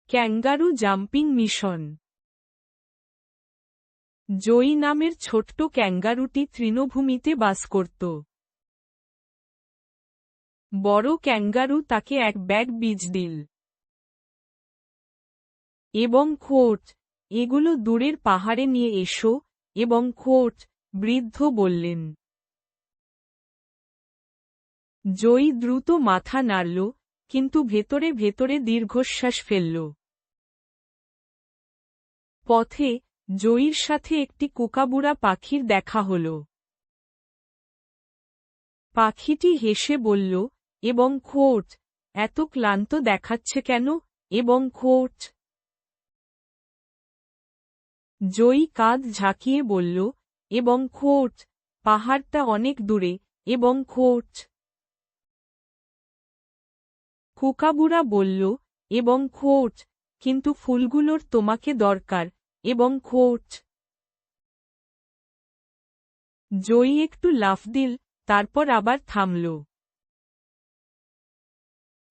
Kangaroo jumping mission. জয়ী নামের ছোট্ট ক্যাঙ্গারুটি তৃণভূমিতে বাস করত। বড় ক্যাঙ্গারু তাকে এক ব্যাগ বীজ দিল এবং খোঁট, এগুলো দূরের পাহাড়ে নিয়ে এসো, এবং খোঁট, বৃদ্ধ বললেন। জয়ী দ্রুত মাথা নাড়ল, কিন্তু ভেতরে ভেতরে দীর্ঘশ্বাস ফেলল। পথে জয়ীর সাথে একটি কুকাবুড়া পাখির দেখা হল। পাখিটি হেসে বলল, এবং খোঁট, এত ক্লান্ত দেখাচ্ছে কেন, এবং খোঁট। জয়ী কাঁধ ঝাঁকিয়ে বলল, এবং খোঁট, পাহাড়টা অনেক দূরে, এবং খোঁট। কুকাবুড়া বলল, এবং খোঁট, কিন্তু ফুলগুলোর তোমাকে দরকার, এবং খোঁট। জয়ী একটু লাফ দিল, তারপর আবার থামল।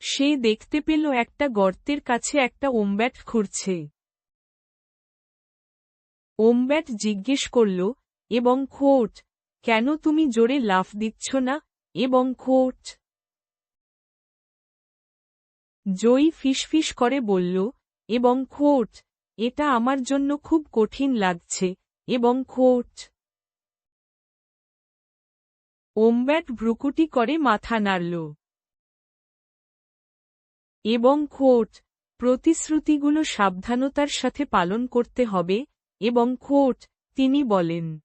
সে দেখতে পেল একটা গর্তের কাছে একটা ওম্ব্যাট ঘুরছে। ওম্ব্যাট জিজ্ঞেস করল, এবং খোঁট, কেন তুমি জোরে লাফ দিচ্ছ না, এবং খোঁট। জয়ী ফিসফিস করে বলল, এবং খোঁট, এটা আমার জন্য খুব কঠিন লাগছে, এবং খোঁট। ওম্ব্যাট ভ্রুকুটি করে মাথা নাড়ল। এবং খোঁট, প্রতিশ্রুতিগুলো সাবধানতার সাথে পালন করতে হবে, এবং খোঁট, তিনি বলেন।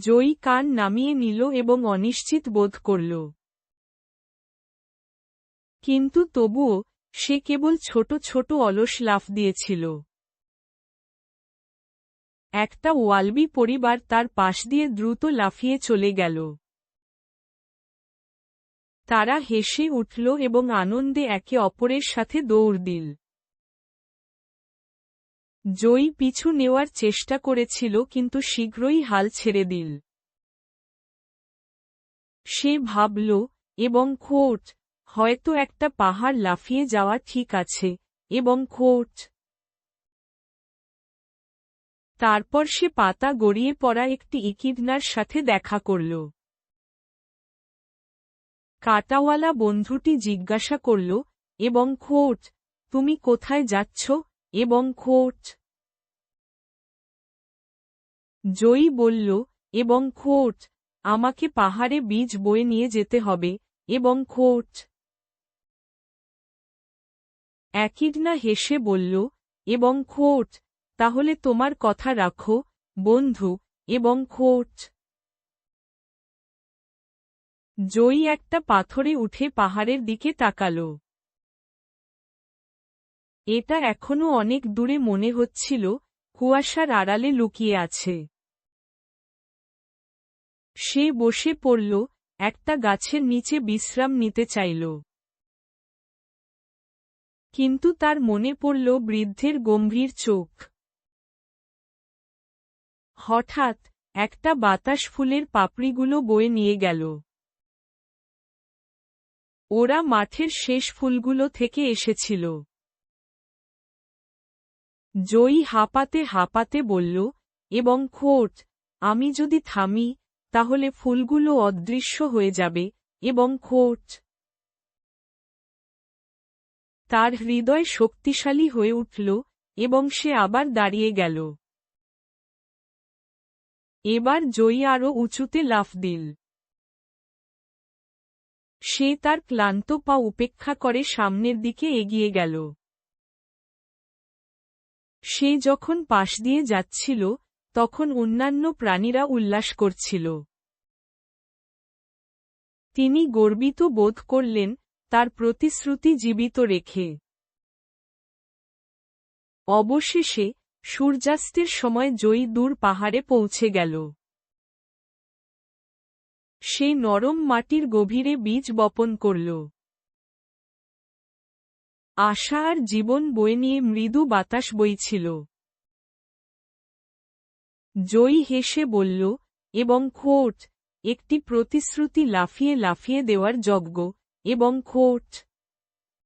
জয়ী কান নামিয়ে নিল এবং অনিশ্চিত বোধ করল। কিন্তু তবুও, সে কেবল ছোট ছোট অলস লাফ দিয়েছিল। একটা ওয়ালবি পরিবার তার পাশ দিয়ে দ্রুত লাফিয়ে চলে গেল। তারা হেসে উঠল এবং আনন্দে একে অপরের সাথে দৌড় দিল। জয়ী পিছু নেওয়ার চেষ্টা করেছিল কিন্তু শীঘ্রই হাল ছেড়ে দিল। সে ভাবল, এবং খোঁট, হয়তো একটা পাহাড় লাফিয়ে যাওয়া ঠিক আছে, এবং খোঁট। তারপর সে পাতা গড়িয়ে পড়া একটি ইকিডনার সাথে দেখা করল। কাঁটাওয়ালা বন্ধুটি জিজ্ঞাসা করল, এবং খোঁট, তুমি কোথায় যাচ্ছ, এবং খোঁট। জয়ী বলল, এবং খোঁট, আমাকে পাহাড়ে বীজ বয়ে নিয়ে যেতে হবে, এবং খোঁট। ইকিডনা হেসে বলল, এবং খোঁট, তাহলে তোমার কথা রাখো, বন্ধু, এবং খোঁট। জয়ী একটা পাথরে উঠে পাহাড়ের দিকে তাকাল। এটা এখনো অনেক দূরে মনে হচ্ছিল, কুয়াশার আড়ালে লুকিয়ে আছে। সে বসে পড়ল, একটা গাছের নিচে বিশ্রাম নিতে চাইল। কিন্তু তার মনে পড়ল বৃদ্ধের গম্ভীর চোখ। হঠাৎ, একটা বাতাস ফুলের পাপড়িগুলো বয়ে নিয়ে গেল। ওরা মাঠের শেষ ফুলগুলো থেকে এসেছিল। জয়ী হাঁপাতে হাঁপাতে বলল, এবং খোঁট, আমি যদি থামি, তাহলে ফুলগুলো অদৃশ্য হয়ে যাবে, এবং খোঁট। তার হৃদয় শক্তিশালী হয়ে উঠল, এবং সে আবার দাঁড়িয়ে গেল। এবার জয়ী আরও উঁচুতে লাফ দিল। সে তার ক্লান্ত পা উপেক্ষা করে সামনের দিকে এগিয়ে গেল। সে যখন পাশ দিয়ে যাচ্ছিল, তখন অন্যান্য প্রাণীরা উল্লাস করছিল। তিনি গর্বিত বোধ করলেন, তার প্রতিশ্রুতি জীবিত রেখে। অবশেষে, সূর্যাস্তের সময় জয়ী দূর পাহাড়ে পৌঁছে গেল। সে নরম মাটির গভীরে বীজ বপন করল। আশা আর জীবন বয়ে নিয়ে মৃদু বাতাস বইছিল। জয়ী হেসে বলল, এবং খোঁট, একটি প্রতিশ্রুতি লাফিয়ে লাফিয়ে দেওয়ার যজ্ঞ, এবং খোঁট।